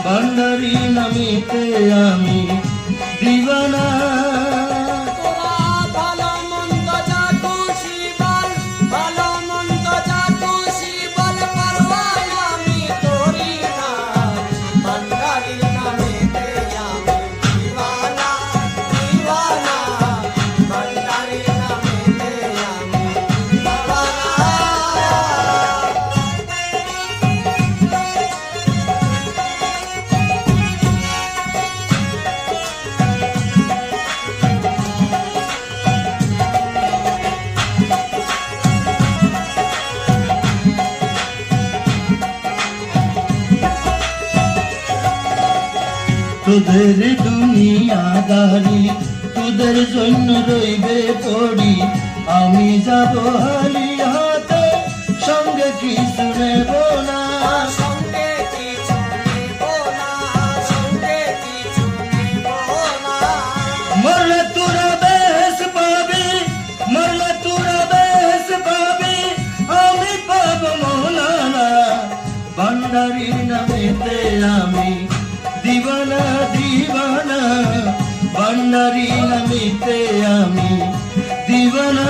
ভান্ডারি নামিতে আমি দিবানা। তোদের দুনিয়াদারি তোদের জন্য রইবে পড়ি, আমি যাব হালি হাতে সঙ্গে কিছু নেব না। মরলে তোরা বেশ পাবি, মরলে তোরা বেশ পাবি, আমি পাব মৌলানা। ভান্ডারির নামেতে আমি দিবানা দিবানা, ভান্ডারি নামিতে আমি দিবানা।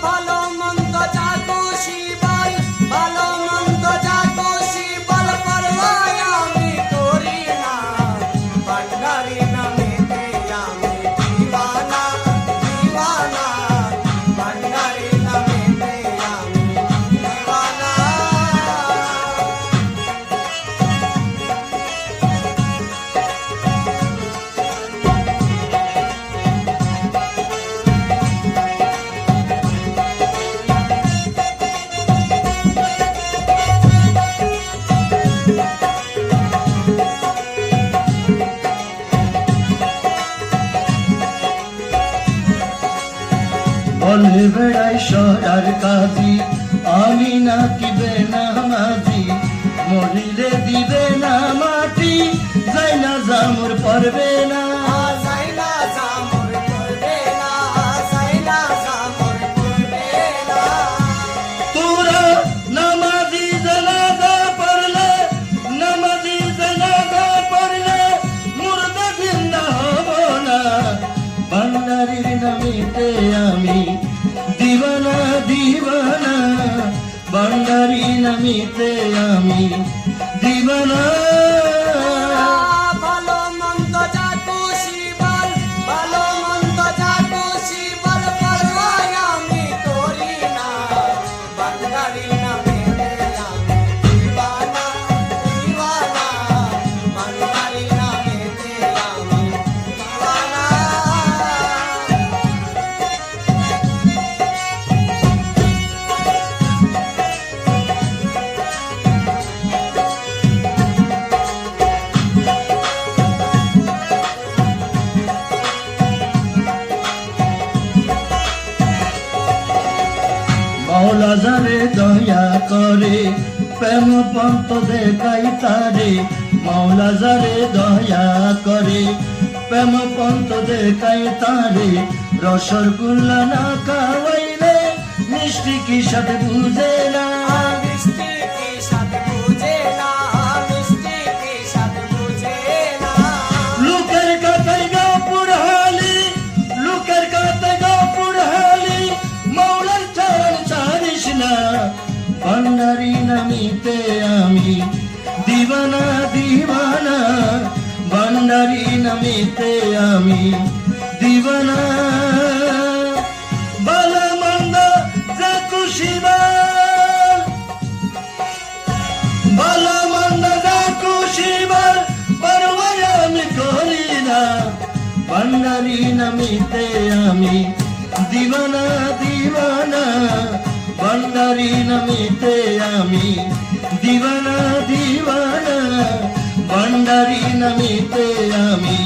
ভালো মন্দ যা খুশি বল, ভালো মন্দ যা খুশি বল, পরোয়া আমি করি না। ভান্ডারি নামিতে আমি দিবানা দিবানা, ভান্ডারি নামিতে আমি দিবানা। বলে বেড়াই সরার কাজী, আমি নাকি বেনামাজি, মরিলে দিবে না মাটি, যাই না জামুর পড়বে না। তোরা নামাজি জানাজা পড়লে, নামাজি জানাজা পড়লে মুর্দা জিন্দা হব না। ভান্ডারির নামিতে আমি দিবানা দিবানা, ভান্ডারি নামিতে আমি দিবানা। ভালো মন্দ যা খুশি বল, ভালো মন্দ যা খুশি বল, পরোয়া আমি করি না। ভান্ডারি নামিতে আমি দিবানা দিবানা, ভান্ডারি নামিতে আমি দিবানা। মৌলা যারে দয়া করে প্রেম পন্ত দেখাই তারে, মৌলা যারে দয়া করে প্রেম পন্ত দেখাই তারে। রসগোল্লা না খাওয়াইলে মিষ্টি কি সাথে বুঝে না। মিষ্টি কি সাথে বুঝে না, মিষ্টি কি সাথে বুঝে না। লোকের কথায় গাপুর হালি, লোকের কথায় গাপুর হালি, মৌলার চরণ ছাড়িস না। ভান্ডারি নামিতে আমি দিবানা দিবানা, ভান্ডারি নামিতে আমি দিবানা। ভালো মন্দ যা খুশি বল, ভালো মন্দ যা খুশি বল, পরোয়া আমি করি না। ভান্ডারি নামিতে আমি দিবানা দিবানা, ভান্ডারি নামিতে আমি দিবানা দিবানা, ভান্ডারি নামিতে আমি